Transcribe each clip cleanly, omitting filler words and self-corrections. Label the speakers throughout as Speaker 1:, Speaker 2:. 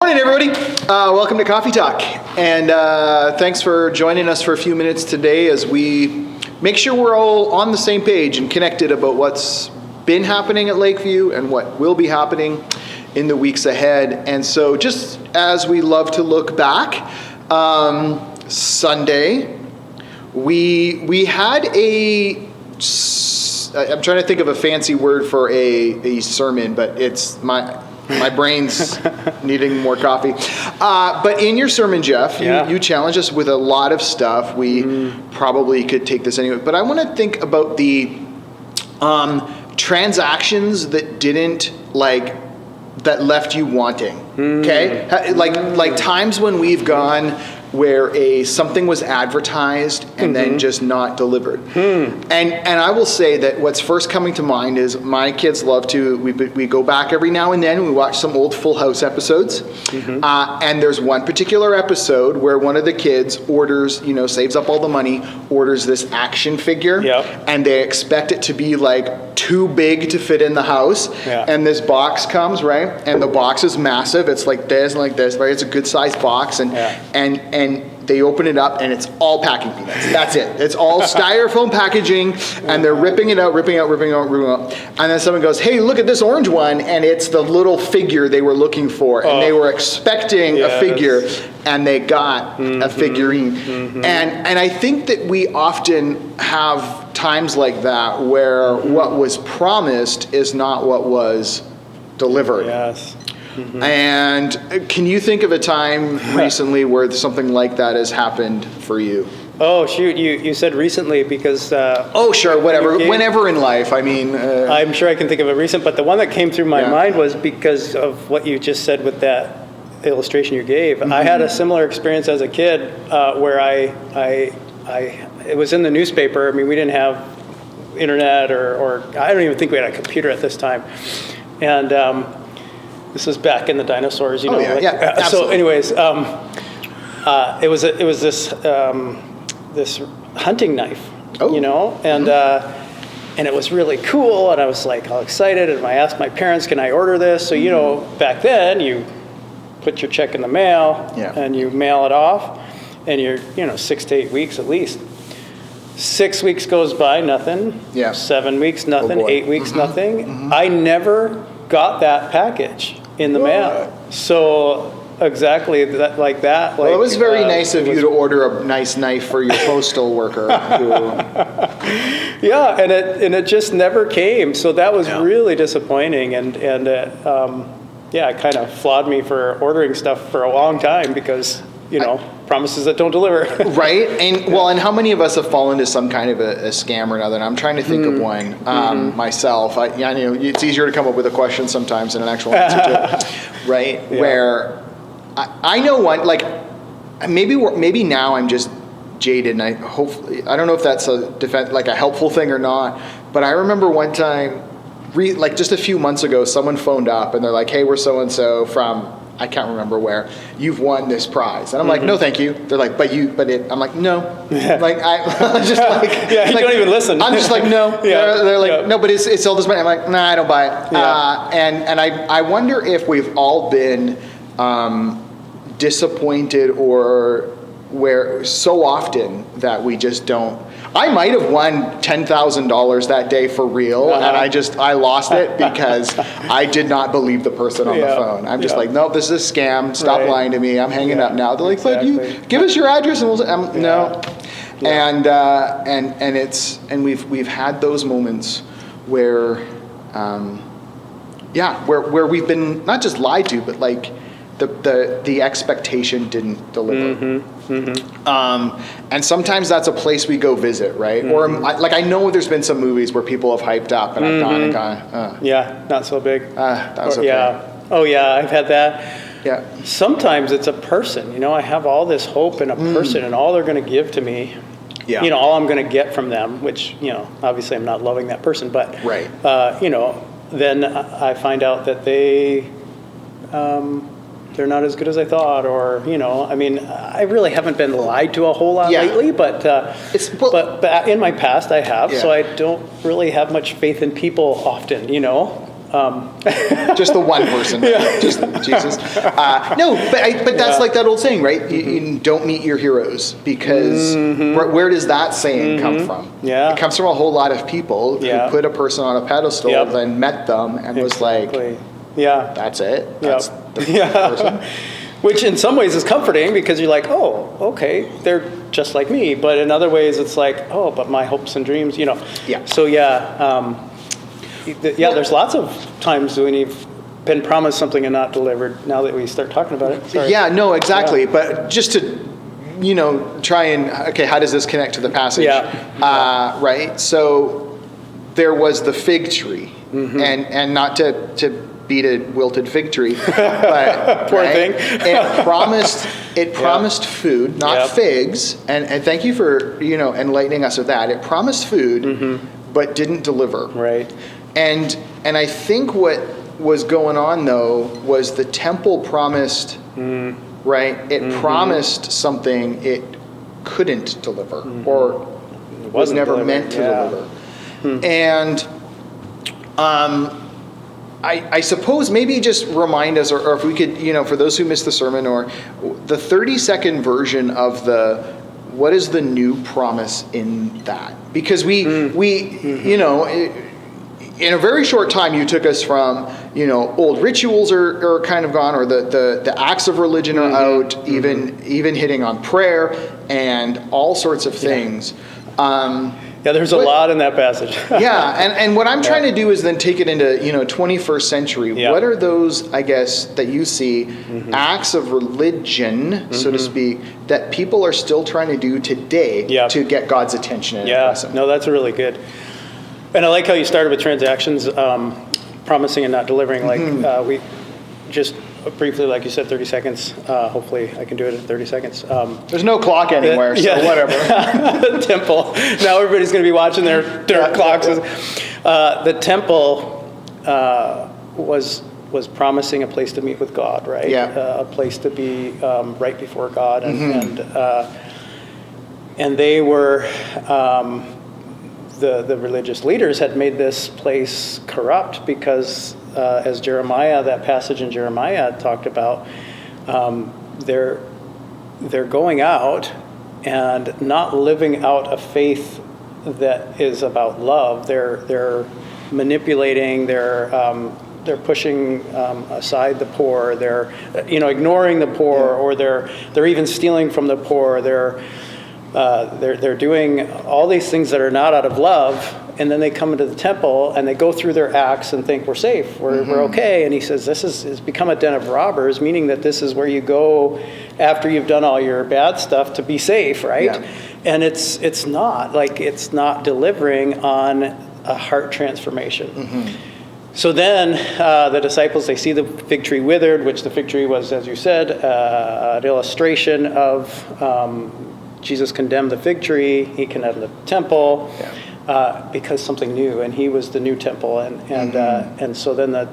Speaker 1: morning, everybody. Welcome to Coffee Talk. And thanks for joining us for a few minutes today as we make sure we're all on the same page and connected about what's been happening at Lakeview and what will be happening in the weeks ahead. And so just as we love to look back, Sunday, we had I'm trying to think of a fancy word for a sermon, but it's my brain's needing more coffee. But in your sermon, Jeff, you challenged us with a lot of stuff. We probably could take this anyway. But I want to think about the transactions that that left you wanting. Okay? Like times when we've gone where something was advertised and then just not delivered. And I will say that what's first coming to mind is my kids love to, we go back every now and then, we watch some old Full House episodes, and there's one particular episode where one of the kids orders, saves up all the money, orders this action figure, and they expect it to be like too big to fit in the house, and this box comes, right? And the box is massive, it's like this and like this, right? It's a good sized box, and they open it up and it's all packing peanuts. That's it. It's all styrofoam packaging, and they're ripping it out. And then someone goes, "Hey, look at this orange one," and it's the little figure they were looking for, and they were expecting a figure, and they got a figurine. And I think that we often have times like that where what was promised is not what was delivered.
Speaker 2: Yes.
Speaker 1: And can you think of a time recently where something like that has happened for you?
Speaker 2: Oh, shoot. You said recently because...
Speaker 1: oh, sure. Whatever. Whenever in life. I mean...
Speaker 2: I'm sure I can think of a recent, but the one that came through my mind was because of what you just said with that illustration you gave. I had a similar experience as a kid where it was in the newspaper. I mean, we didn't have internet or I don't even think we had a computer at this time. And... this was back in the dinosaurs, So, anyways, it was this this hunting knife, and it was really cool, and I was like all excited, and I asked my parents, "Can I order this?" So back then you put your check in the mail, and you mail it off, and you're 6 to 8 weeks at least. 6 weeks goes by, nothing. 7 weeks, nothing. 8 weeks, nothing. I never got that package in the mail. So exactly that, like that.
Speaker 1: Well, it was very nice of you to order a nice knife for your postal worker.
Speaker 2: And it just never came. So that was really disappointing, and it kind of flawed me for ordering stuff for a long time because promises that don't deliver. Right.
Speaker 1: And how many of us have fallen into some kind of a scam or another? And I'm trying to think of one myself. It's easier to come up with a question sometimes than an actual answer to it, right? Yeah. Where I know one, like maybe now I'm just jaded, and I don't know if that's a helpful thing or not, but I remember one time, just a few months ago, someone phoned up and they're like, "Hey, we're so-and-so from," I can't remember where, "you've won this prize." And I'm like, "No, thank you." They're like, I'm like, "No." Like, I'm just like...
Speaker 2: you don't even listen.
Speaker 1: I'm just like, "No." They're like, "No, but it's all this money." I'm like, "Nah, I don't buy it." And I wonder if we've all been disappointed or where so often that we just don't... I might have won $10,000 that day for real, and I lost it because I did not believe the person on the phone. I'm just like, "Nope, this is a scam. Stop lying to me. I'm hanging up now." They're like, "But you give us your address and we'll..." No. And we've had those moments where, where we've been not just lied to, but like the expectation didn't deliver. And sometimes that's a place we go visit, right? Or I know there's been some movies where people have hyped up and I've gone and gone,
Speaker 2: not so big.
Speaker 1: That was okay.
Speaker 2: Oh yeah, I've had that.
Speaker 1: Yeah.
Speaker 2: Sometimes it's a person, I have all this hope in a person and all they're going to give to me, all I'm going to get from them, which, obviously I'm not loving that person, but, then I find out that they're not as good as I thought, or I really haven't been lied to a whole lot lately, but in my past I have, so I don't really have much faith in people often,
Speaker 1: Just the one person, just Jesus. No, but that's like that old saying, right? You don't meet your heroes, because where does that saying come from?
Speaker 2: Yeah.
Speaker 1: It comes from a whole lot of people who put a person on a pedestal,
Speaker 2: Yep.
Speaker 1: then met them and was like,
Speaker 2: yeah.
Speaker 1: that's it.
Speaker 2: Yep.
Speaker 1: That's the person.
Speaker 2: Which in some ways is comforting, because you're like, oh, okay, they're just like me. But in other ways, it's like, oh, but my hopes and dreams, you know.
Speaker 1: Yeah.
Speaker 2: So there's lots of times when you've been promised something and not delivered. Now that we start talking about it. Sorry.
Speaker 1: Yeah, no, exactly.
Speaker 2: Yeah.
Speaker 1: But just to, try and, okay, how does this connect to the passage?
Speaker 2: Yeah.
Speaker 1: Right? So there was the fig tree, and not to beat a wilted fig tree, but
Speaker 2: Poor thing.
Speaker 1: It promised food, not figs, and thank you for enlightening us with that. It promised food, but didn't deliver.
Speaker 2: Right.
Speaker 1: And I think what was going on though was the temple promised, right? It promised something it couldn't deliver, or was never meant to deliver. And I suppose maybe just remind us, or if we could, for those who missed the sermon, or the 30-second version of what is the new promise in that? Because we in a very short time, you took us from, old rituals are kind of gone, or the acts of religion are out, even hitting on prayer and all sorts of things.
Speaker 2: There's a lot in that passage.
Speaker 1: And what I'm trying to do is then take it into 21st century.
Speaker 2: Yeah.
Speaker 1: What are those, I guess, that you see acts of religion, so to speak, that people are still trying to do today to get God's attention and impress Him?
Speaker 2: No, that's really good. And I like how you started with transactions, promising and not delivering. Like we just briefly, like you said, 30 seconds. Hopefully I can do it in 30 seconds.
Speaker 1: There's no clock anywhere, so whatever.
Speaker 2: The temple. Now everybody's going to be watching their clocks. The temple was promising a place to meet with God, right?
Speaker 1: Yeah.
Speaker 2: A place to be right before God. And they were... The religious leaders had made this place corrupt because, as Jeremiah, that passage in Jeremiah talked about, they're going out and not living out a faith that is about love. They're manipulating. They're pushing aside the poor. They're ignoring the poor, or they're even stealing from the poor. They're doing all these things that are not out of love, and then they come into the temple and they go through their acts and think we're safe, we're okay. And he says this has become a den of robbers, meaning that this is where you go after you've done all your bad stuff to be safe, right?
Speaker 1: Yeah.
Speaker 2: And it's not delivering on a heart transformation. So then the disciples, they see the fig tree withered, which the fig tree was, as you said, an illustration of Jesus condemned the fig tree, he condemned the temple, because something new, and he was the new temple. And so then the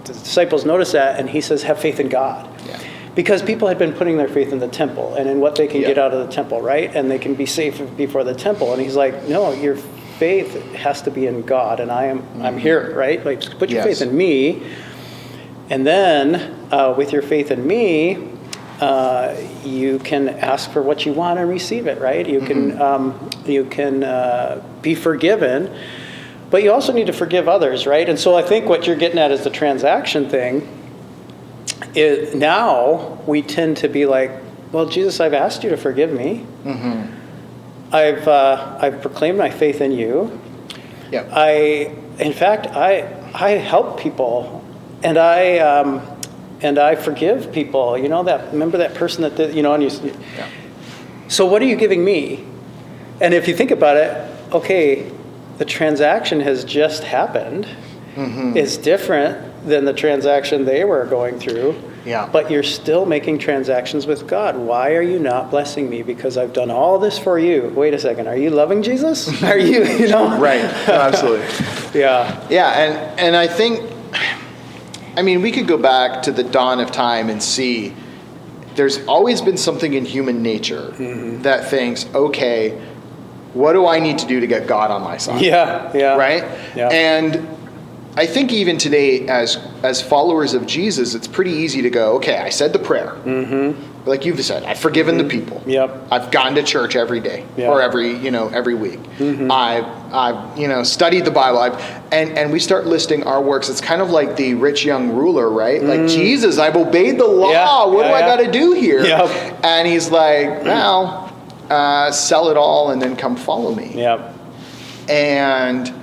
Speaker 2: disciples notice that, and he says, have faith in God.
Speaker 1: Yeah.
Speaker 2: Because people had been putting their faith in the temple and in what they can get out of the temple, right? And they can be safe before the temple. And he's like, no, your faith has to be in God, and I'm here, right? Like, put your faith in me. And then with your faith in me, you can ask for what you want and receive it, right? You can be forgiven, but you also need to forgive others, right? And so I think what you're getting at is the transaction thing. Now we tend to be like, well, Jesus, I've asked you to forgive me. I've proclaimed my faith in you. In fact, I help people, and I forgive people. Remember that person that did, and you. So what are you giving me? And if you think about it, okay, the transaction has just happened. It's different than the transaction they were going through. But you're still making transactions with God. Why are you not blessing me? Because I've done all this for you. Wait a second. Are you loving Jesus? Are you,
Speaker 1: Right. No, absolutely.
Speaker 2: Yeah.
Speaker 1: And I think, we could go back to the dawn of time and see there's always been something in human nature that thinks, okay, what do I need to do to get God on my side?
Speaker 2: Yeah.
Speaker 1: Right?
Speaker 2: Yeah.
Speaker 1: And I think even today, as followers of Jesus, it's pretty easy to go, okay, I said the prayer. Mm-hmm. Like you've said, I've forgiven the people.
Speaker 2: Yep.
Speaker 1: I've gone to church every day or every week. Mm-hmm. I've studied the Bible. And we start listing our works. It's kind of like the rich young ruler, right? Like, Jesus, I've obeyed the law.
Speaker 2: Yeah.
Speaker 1: What do I got to do here?
Speaker 2: Yep.
Speaker 1: And he's like, well, sell it all and then come follow me.
Speaker 2: Yep.
Speaker 1: And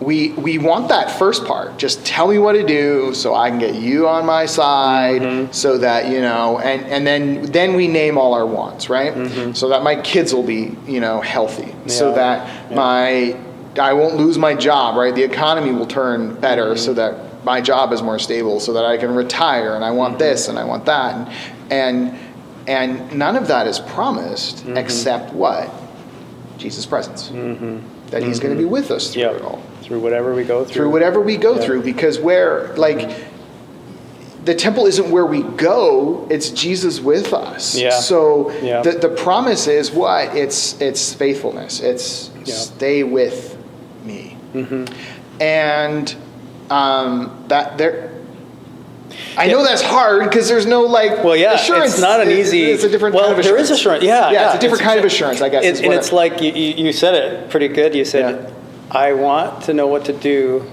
Speaker 1: we want that first part. Just tell me what to do so I can get you on my side, so that, and then we name all our wants, right? So that my kids will be, healthy, so that I won't lose my job, right? The economy will turn better, so that my job is more stable, so that I can retire, and I want this and I want that. And none of that is promised except what? Jesus' presence. That he's going to be with us through it all.
Speaker 2: Through whatever we go through.
Speaker 1: Through whatever we go through, because the temple isn't where we go, it's Jesus with us. Yeah. So the promise is what? It's faithfulness. It's stay with me. And that there. I know that's hard because there's no assurance.
Speaker 2: It's not an easy.
Speaker 1: It's a different kind of assurance.
Speaker 2: There is assurance.
Speaker 1: It's a different kind of assurance, I guess.
Speaker 2: It's like you said it pretty good. You said, I want to know what to do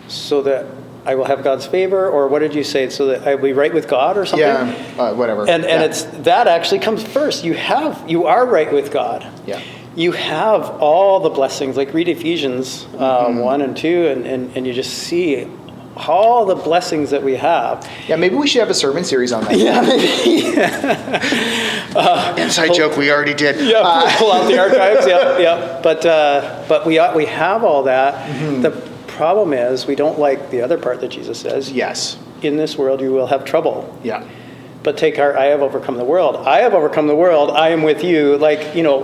Speaker 2: so that I will have God's favor, or what did you say? So that I will be right with God, or something.
Speaker 1: Whatever.
Speaker 2: And it's that actually comes first. You are right with God.
Speaker 1: Yeah.
Speaker 2: You have all the blessings. Like read Ephesians 1 and 2, and you just see all the blessings that we have.
Speaker 1: Yeah, maybe we should have a sermon series on that.
Speaker 2: Yeah, maybe.
Speaker 1: Inside joke, we already did.
Speaker 2: Yeah, pull out the archives. Yeah. But we have all that. The problem is we don't like the other part that Jesus says.
Speaker 1: Yes.
Speaker 2: In this world you will have trouble.
Speaker 1: Yeah.
Speaker 2: But take heart, I have overcome the world. I have overcome the world. I am with you.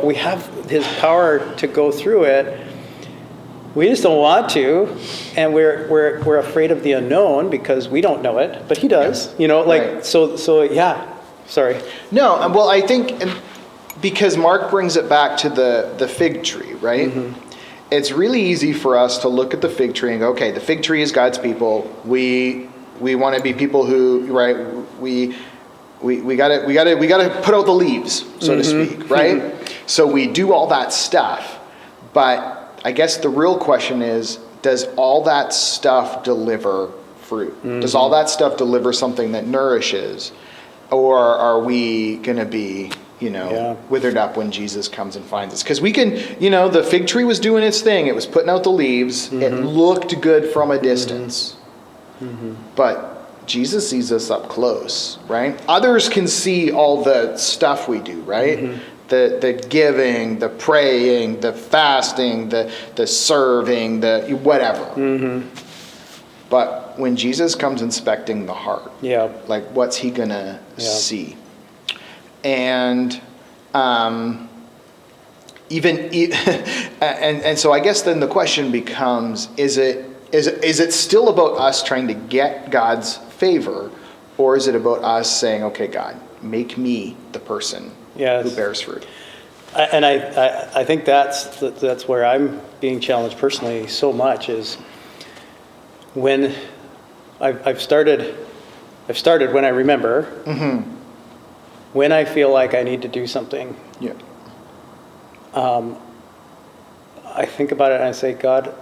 Speaker 2: We have his power to go through it. We just don't want to, and we're afraid of the unknown because we don't know it, but he does.
Speaker 1: Right.
Speaker 2: So yeah. Sorry.
Speaker 1: No, well, I think because Mark brings it back to the fig tree, right? It's really easy for us to look at the fig tree and go, okay, the fig tree is God's people. We want to be people who, right? We gotta put out the leaves, so to speak, right? So we do all that stuff, but I guess the real question is, does all that stuff deliver fruit? Does all that stuff deliver something that nourishes? Or are we going to be, withered up when Jesus comes and finds us? Because we can, the fig tree was doing its thing. It was putting out the leaves. It looked good from a distance. But Jesus sees us up close, right? Others can see all the stuff we do, right? The giving, the praying, the fasting, the serving, the whatever. But when Jesus comes inspecting the heart, what's he gonna see? And and so I guess then the question becomes: is it still about us trying to get God's favor, or is it about us saying, okay, God, make me the person who bears fruit?
Speaker 2: And I think that's where I'm being challenged personally so much is when I've started when I remember, when I feel like I need to do something.
Speaker 1: Yeah.
Speaker 2: I think about it and I say, God,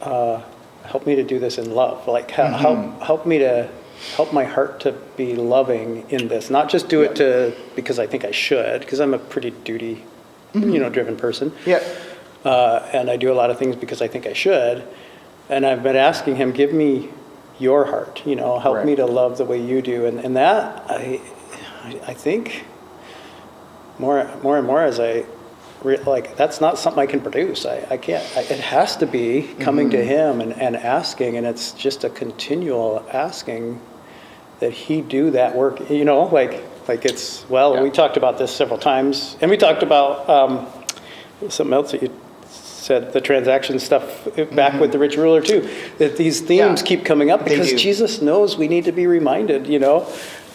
Speaker 2: help me to do this in love. Help me to help my heart to be loving in this, not just do it because I think I should, because I'm a pretty duty, driven person.
Speaker 1: Yeah.
Speaker 2: And I do a lot of things because I think I should. And I've been asking him, give me your heart, help me to love the way you do. And that, I think more and more as that's not something I can produce. I can't, it has to be coming to him and asking, and it's just a continual asking that he do that work, it's, we talked about this several times, and we talked about something else that you said, the transaction stuff back with the rich ruler too, that these themes keep coming up because Jesus knows we need to be reminded,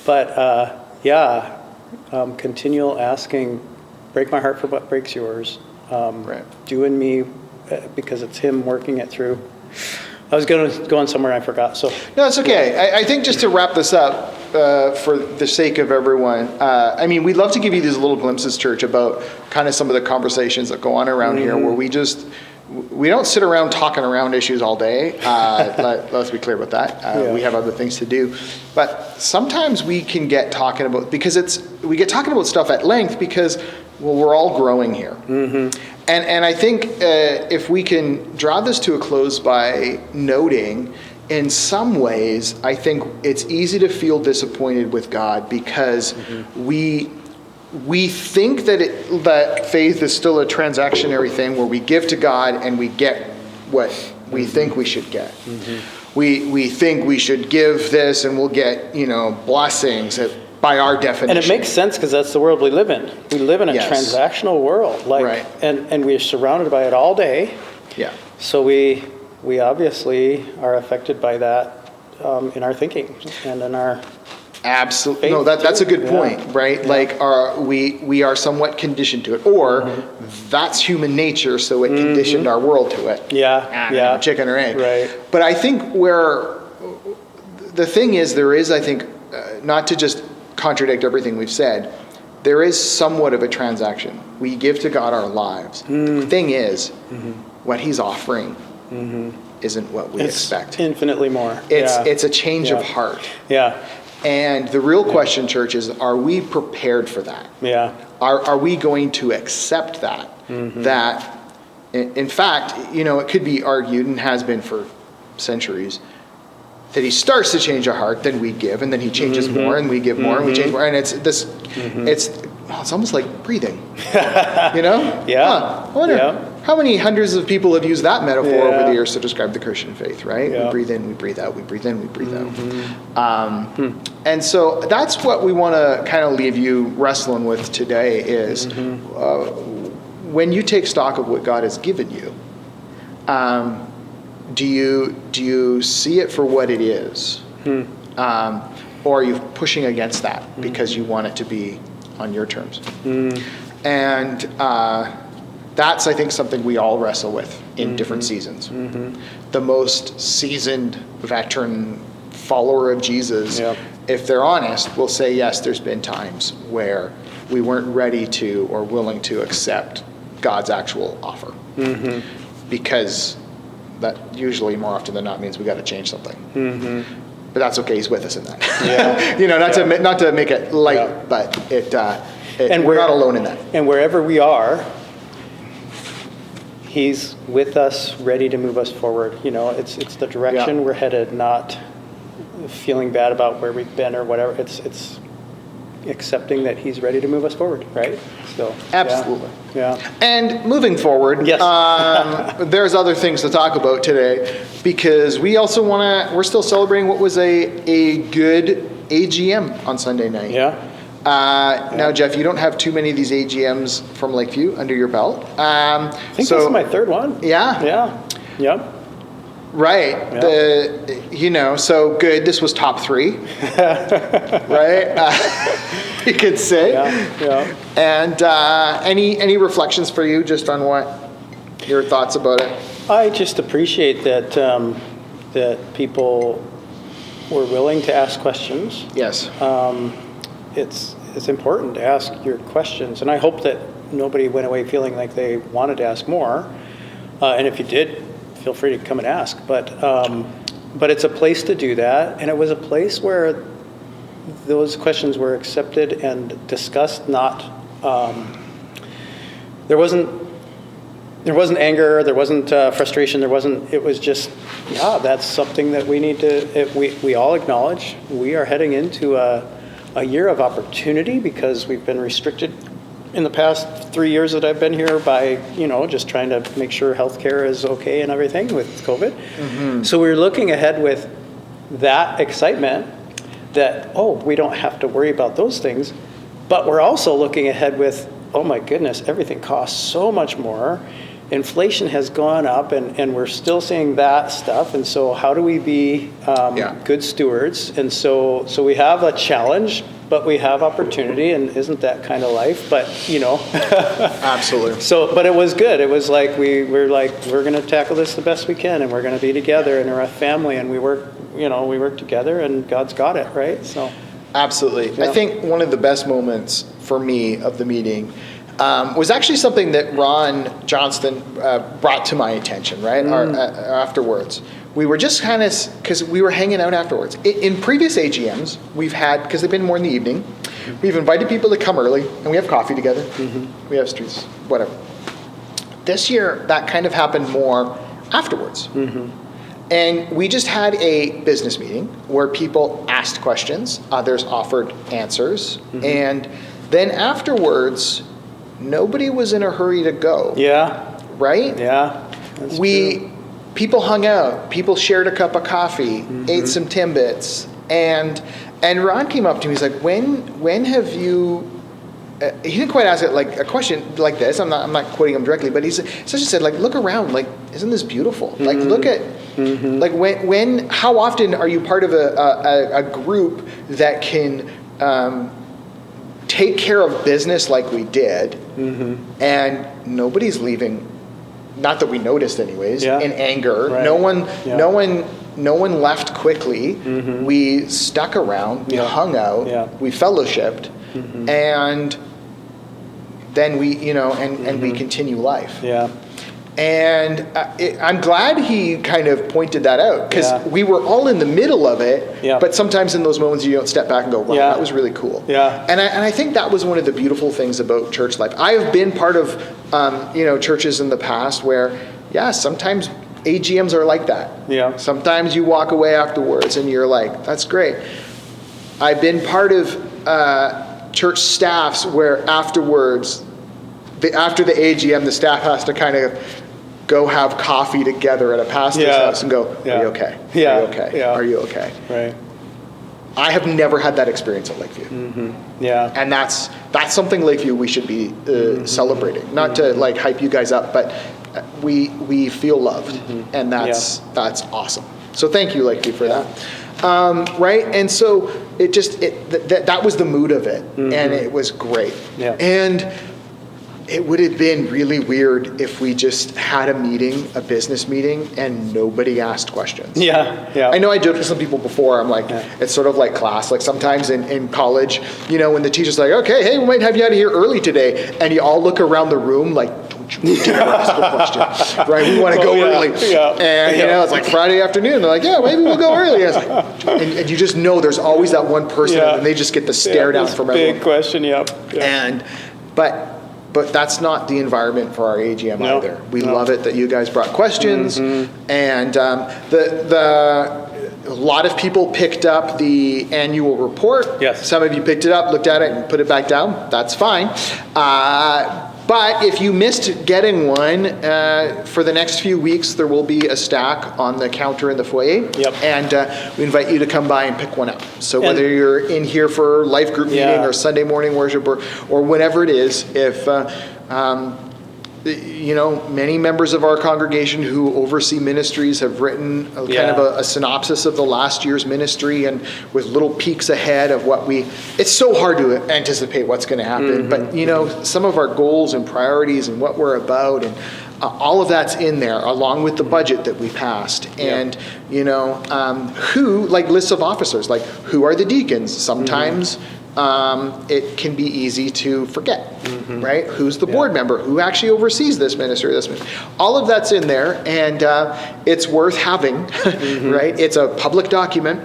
Speaker 2: but continual asking, break my heart for what breaks yours, do in me because it's him working it through. I was going somewhere and I forgot. So
Speaker 1: No, it's okay. I think just to wrap this up, for the sake of everyone, I mean, we'd love to give you these little glimpses, church, about kind of some of the conversations that go on around here, where we don't sit around talking around issues all day. Let's be clear about that. We have other things to do. But sometimes we can get talking about, we get talking about stuff at length because, well, we're all growing here. And I think if we can draw this to a close by noting, in some ways, I think it's easy to feel disappointed with God because we think that faith is still a transactionary thing where we give to God and we get what we think we should get. We think we should give this and we'll get, blessings by our definition.
Speaker 2: And it makes sense because that's the world we live in. We live in a transactional world,
Speaker 1: Right.
Speaker 2: and we're surrounded by it all day.
Speaker 1: Yeah.
Speaker 2: So we obviously are affected by that in our thinking and in our
Speaker 1: Absolutely.
Speaker 2: faith
Speaker 1: No, that's a good
Speaker 2: too.
Speaker 1: point, right?
Speaker 2: Yeah.
Speaker 1: Like we are somewhat conditioned to it, or that's human nature, so it conditioned our world to it.
Speaker 2: Yeah.
Speaker 1: Chicken or egg.
Speaker 2: Right.
Speaker 1: But I think where the thing is, there is, I think, not to just contradict everything we've said, there is somewhat of a transaction. We give to God our lives. The thing is, what He's offering isn't what we expect.
Speaker 2: Infinitely more.
Speaker 1: It's a change of heart.
Speaker 2: Yeah.
Speaker 1: And the real question, church, is, are we prepared for that?
Speaker 2: Yeah.
Speaker 1: Are we going to accept that? That, in fact, it could be argued, and has been for centuries, that He starts to change our heart, then we give, and then He changes more, and we give more, and we change more. And it's this, it's almost like breathing,
Speaker 2: Yeah.
Speaker 1: I wonder how many hundreds of people have used that metaphor over
Speaker 2: Yeah.
Speaker 1: the years to describe the Christian faith, right?
Speaker 2: Yeah.
Speaker 1: We breathe in, we breathe out, we breathe in, we breathe out. And so that's what we want to kind of leave you wrestling with today is when you take stock of what God has given you, do you see it for what it is? Or are you pushing against that because you want it to be on your terms? And that's, I think, something we all wrestle with in different seasons. The most seasoned veteran follower of Jesus, if they're honest, will say, yes, there's been times where we weren't ready to or willing to accept God's actual offer. Because that usually, more often than not, means we got to change something. But that's okay. He's with us in that. Not to make it light, but we're not alone in that.
Speaker 2: And wherever we are, He's with us, ready to move us forward. It's the direction we're headed, not feeling bad about where we've been or whatever. It's accepting that He's ready to move us forward, right? So
Speaker 1: Absolutely.
Speaker 2: Yeah.
Speaker 1: And moving forward,
Speaker 2: Yes.
Speaker 1: there's other things to talk about today because we also we're still celebrating what was a good AGM on Sunday night.
Speaker 2: Yeah.
Speaker 1: Now, Jeff, you don't have too many of these AGMs from Lakeview under your belt.
Speaker 2: I think this is my third one.
Speaker 1: Yeah.
Speaker 2: Yeah. Yep.
Speaker 1: Right.
Speaker 2: Yeah.
Speaker 1: So good. This was top 3. Right? You could say.
Speaker 2: Yeah.
Speaker 1: And any reflections for you just on what your thoughts about it?
Speaker 2: I just appreciate that that people were willing to ask questions.
Speaker 1: Yes.
Speaker 2: It's important to ask your questions, and I hope that nobody went away feeling like they wanted to ask more. And if you did, feel free to come and ask. But it's a place to do that, and it was a place where those questions were accepted and discussed. Not there wasn't anger, there wasn't frustration, it was just, that's something that we need to, we all acknowledge. We are heading into a year of opportunity because we've been restricted in the past 3 years that I've been here by, just trying to make sure healthcare is okay and everything with COVID. So we're looking ahead with that excitement that, we don't have to worry about those things. But we're also looking ahead with, oh my goodness, everything costs so much more. Inflation has gone up, and we're still seeing that stuff. And so how do we be good stewards? And so we have a challenge but we have opportunity, and isn't that kind of life? But,
Speaker 1: Absolutely.
Speaker 2: So, but it was good. It was like we're going to tackle this the best we can, and we're going to be together, and we're a family, and we work together, and God's got it, right? So,
Speaker 1: absolutely.
Speaker 2: Yeah.
Speaker 1: I think one of the best moments for me of the meeting was actually something that Ron Johnston brought to my attention, right? Afterwards. We were just kind of, because we were hanging out afterwards. In previous AGMs, we've had, because they've been more in the evening, we've invited people to come early, and we have coffee together. We have streets, whatever. This year, that kind of happened more afterwards. And we just had a business meeting where people asked questions, others offered answers, and then afterwards, nobody was in a hurry to go.
Speaker 2: yeah,
Speaker 1: Right?
Speaker 2: yeah. That's true.
Speaker 1: People hung out, people shared a cup of coffee, ate some Timbits, and Ron came up to me, he's like, when have you, he didn't quite ask it like a question like this, I'm not quoting him directly, but he essentially said, like, look around, like, isn't this beautiful? Like, look at, like, how often are you part of a group that can take care of business like we did, and nobody's leaving, not that we noticed anyways, in anger.
Speaker 2: Right.
Speaker 1: No one left quickly. We stuck around, we hung out, we fellowshipped, and then we, and we continue life.
Speaker 2: Yeah.
Speaker 1: And I'm glad he kind of pointed that out, because we were all in the middle of it, but sometimes in those moments you don't step back and go, wow, that was really cool.
Speaker 2: Yeah.
Speaker 1: And I think that was one of the beautiful things about church life. I have been part of, churches in the past where, sometimes AGMs are like that.
Speaker 2: Yeah.
Speaker 1: Sometimes you walk away afterwards and you're like, that's great. I've been part of church staffs where afterwards, after the AGM, the staff has to kind of go have coffee together at a pastor's house and go, are you okay?
Speaker 2: Yeah.
Speaker 1: Are you okay?
Speaker 2: Yeah.
Speaker 1: Are you okay?
Speaker 2: Right.
Speaker 1: I have never had that experience at Lakeview.
Speaker 2: Yeah.
Speaker 1: And that's something Lakeview we should be celebrating. Not to like hype you guys up, but we feel loved, and that's awesome. So thank you, Lakeview, for that. Right? And so that was the mood of it, and it was great.
Speaker 2: Yeah.
Speaker 1: And it would have been really weird if we just had a business meeting, and nobody asked questions.
Speaker 2: Yeah, yeah.
Speaker 1: I know I joked with some people before, I'm like, it's sort of like class. Like sometimes in college, when the teacher's like, okay, hey, we might have you out of here early today, and you all look around the room like, don't you dare ask a question, right? We want to go early.
Speaker 2: Yeah.
Speaker 1: And, it's like Friday afternoon, they're like, yeah, maybe we'll go early. I was like, and you just know there's always that one person, and they just get the stare down from everyone.
Speaker 2: Big question, yep.
Speaker 1: But that's not the environment for our AGM either. We love it that you guys brought questions, and a lot of people picked up the annual report.
Speaker 2: Yes.
Speaker 1: Some of you picked it up, looked at it, and put it back down. That's fine. But if you missed getting one, for the next few weeks, there will be a stack on the counter in the foyer.
Speaker 2: Yep.
Speaker 1: And we invite you to come by and pick one up. So whether you're in here for life group meeting or Sunday morning worship or whatever it is, if many members of our congregation who oversee ministries have written kind of a synopsis of the last year's ministry, and with little peeks ahead of it's so hard to anticipate what's going to happen, but some of our goals and priorities and what we're about, and all of that's in there, along with the budget that we passed. And, who, like lists of officers, like who are the deacons? Sometimes it can be easy to forget, right? Who's the board member? Who actually oversees this ministry? All of that's in there, and it's worth having, right? It's a public document,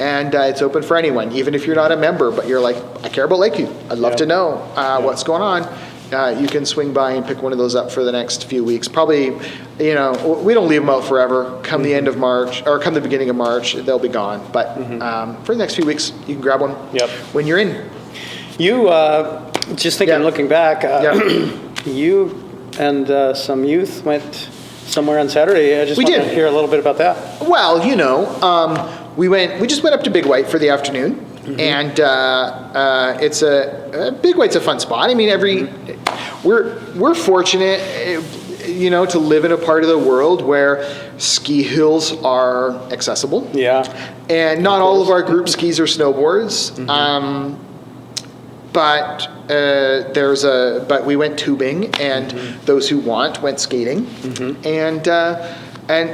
Speaker 1: and it's open for anyone, even if you're not a member, but you're like, I care about Lakeview. I'd love to know what's going on. You can swing by and pick one of those up for the next few weeks. Probably, we don't leave them out forever. Come the end of March, or come the beginning of March, they'll be gone. But for the next few weeks, you can grab one when you're in.
Speaker 2: You, just thinking, looking back, you and some youth went somewhere on Saturday. I just want to hear a little bit about that.
Speaker 1: Well, we just went up to Big White for the afternoon. And it's Big White's a fun spot. I mean, we're fortunate, to live in a part of the world where ski hills are accessible.
Speaker 2: Yeah.
Speaker 1: And not all of our group skis or snowboards. but but we went tubing, and those who want went skating, and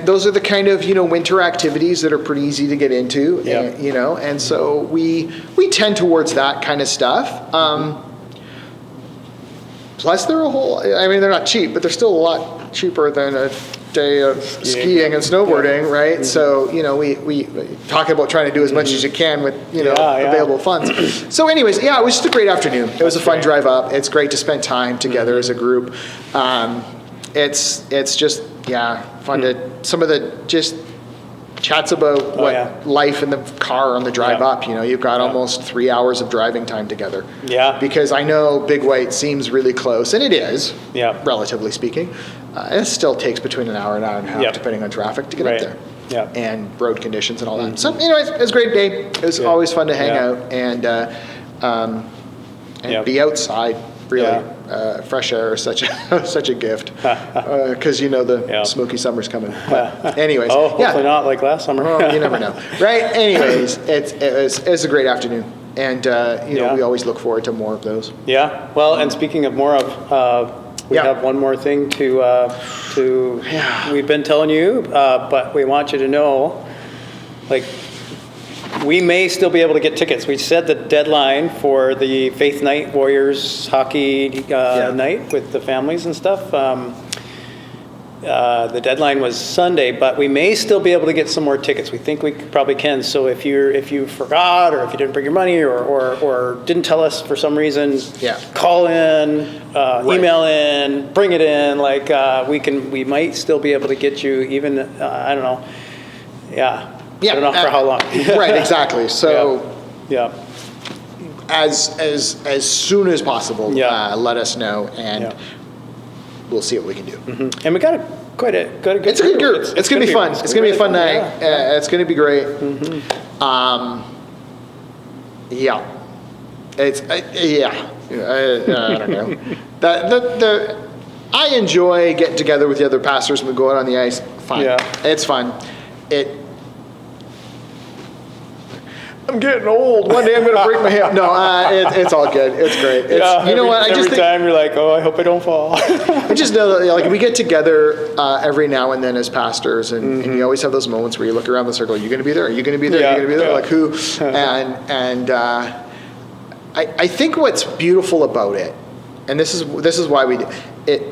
Speaker 1: those are the kind of winter activities that are pretty easy to get into, and so we tend towards that kind of stuff. Plus, they're they're not cheap, but they're still a lot cheaper than a day of skiing and snowboarding, right? So, we talk about trying to do as much as you can with, available funds. So anyways, it was just a great afternoon. It was a fun drive up. It's great to spend time together as a group. It's just, fun to, some of the just chats about life in the car on the drive up. You've got almost 3 hours of driving time together. Yeah. Because I know Big White seems really close, and it is, relatively speaking. It still takes between an hour and a half, depending on traffic, to get up there. Yeah. And road conditions and all that. So, it was a great day. It was always fun to hang out and be outside. Really, fresh air is such a gift because the smoky summer's coming. But anyways,
Speaker 2: hopefully not like last summer.
Speaker 1: Well, you never know, right? Anyways, it was a great afternoon, and we always look forward to more of those.
Speaker 2: Yeah. Well, and speaking of more of. We have one more thing to we've been telling you, but we want you to know, we may still be able to get tickets. We set the deadline for the Faith Night Warriors hockey night with the families and stuff. The deadline was Sunday, but we may still be able to get some more tickets. We think we probably can. So if you forgot, or if you didn't bring your money, or didn't tell us for some reason, call in, email in, bring it in. We might still be able to get you even. I don't know. I don't know for how long.
Speaker 1: Right. Exactly. So. As soon as possible, let us know, and we'll see what we can do.
Speaker 2: Mm-hmm. And we got quite a good.
Speaker 1: It's a good group. It's going to be fun. It's going to be a fun night. It's going to be great.
Speaker 2: Mm-hmm.
Speaker 1: It's I don't know. I enjoy getting together with the other pastors when we go out on the ice. Fun. Yeah. It's fun. I'm getting old. One day I'm going to break my hip. No, it's all good. It's great. You know what?
Speaker 2: Every time you're like, I hope I don't fall.
Speaker 1: I just know that we get together every now and then as pastors, and you always have those moments where you look around the circle. Are you going to be there? Are you going to be there? Are you going to be there? Like who? And I think what's beautiful about it, and this is why we do it.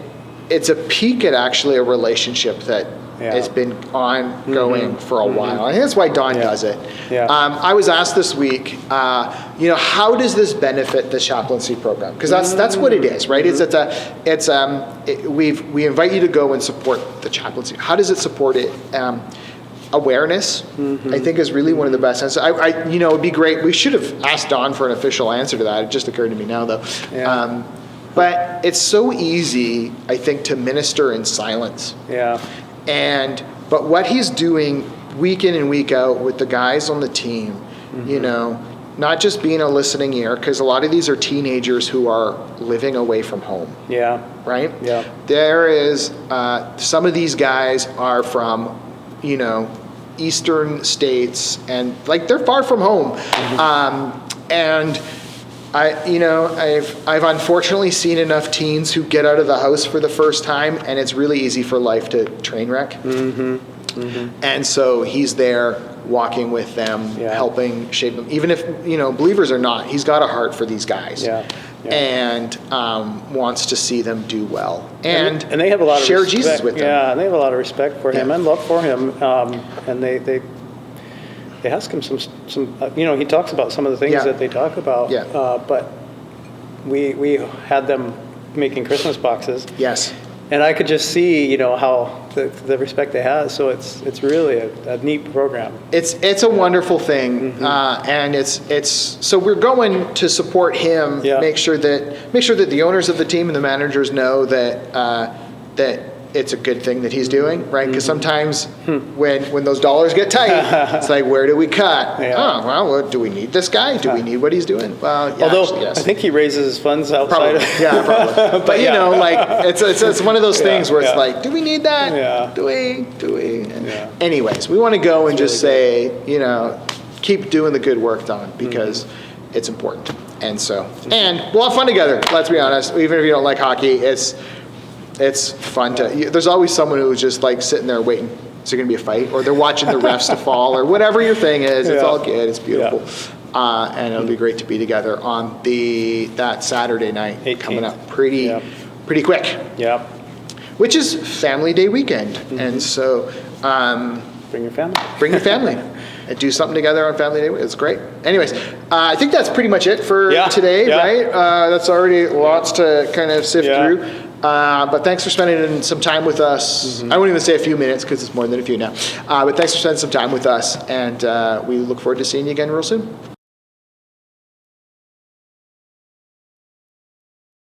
Speaker 1: It's a peek at actually a relationship that. It's been ongoing for a while. I think that's why Don does it. Yeah. I was asked this week, how does this benefit the chaplaincy program? Because that's what it is, right? We invite you to go and support the chaplaincy. How does it support it? Awareness, I think, is really one of the best answers. It'd be great. We should have asked Don for an official answer to that. It just occurred to me now, though. Yeah. But it's so easy, I think, to minister in silence. Yeah. But what he's doing week in and week out with the guys on the team, not just being a listening ear, because a lot of these are teenagers who are living away from home. Yeah. Right? Yeah. There is, some of these guys are from, eastern states, and they're far from home. And I've unfortunately seen enough teens who get out of the house for the first time, and it's really easy for life to train wreck. And so he's there walking with them, helping shape them. Even if, believers or not, he's got a heart for these guys. And wants to see them do well. And they have a lot of share respect. Jesus with them.
Speaker 2: Yeah, and they have a lot of respect for him and love for him. And they ask him some he talks about some of the things that they talk about. But we had them making Christmas boxes. Yes. And I could just see, how the respect they have. So it's really a neat program.
Speaker 1: It's a wonderful thing, and it's so we're going to support him. Make sure that the owners of the team and the managers know that it's a good thing that he's doing, right? Because sometimes when those dollars get tight, it's like, where do we cut? Do we need this guy? Do we need what he's doing? Well,
Speaker 2: although actually, yes. I think he raises his funds outside.
Speaker 1: Probably. But it's one of those things where it's like, do we need that? Yeah. Do we? Anyways, we want to go and just say, keep doing the good work, Don, because it's important. And we'll have fun together. Let's be honest. Even if you don't like hockey, it's fun to. There's always someone who's just like sitting there waiting. Is there going to be a fight, or they're watching the refs to fall, or whatever your thing is? It's all good. It's beautiful, and it'll be great to be together on that Saturday night
Speaker 2: 18th.
Speaker 1: coming up pretty quick.
Speaker 2: Yeah.
Speaker 1: Which is Family Day weekend, and so.
Speaker 2: Bring your family.
Speaker 1: Bring your family and do something together on Family Day. It's great. Anyways, I think that's pretty much it for today, right? That's already lots to kind of sift through. But thanks for spending some time with us. I won't even say a few minutes because it's more than a few now. But thanks for spending some time with us, and we look forward to seeing you again real soon.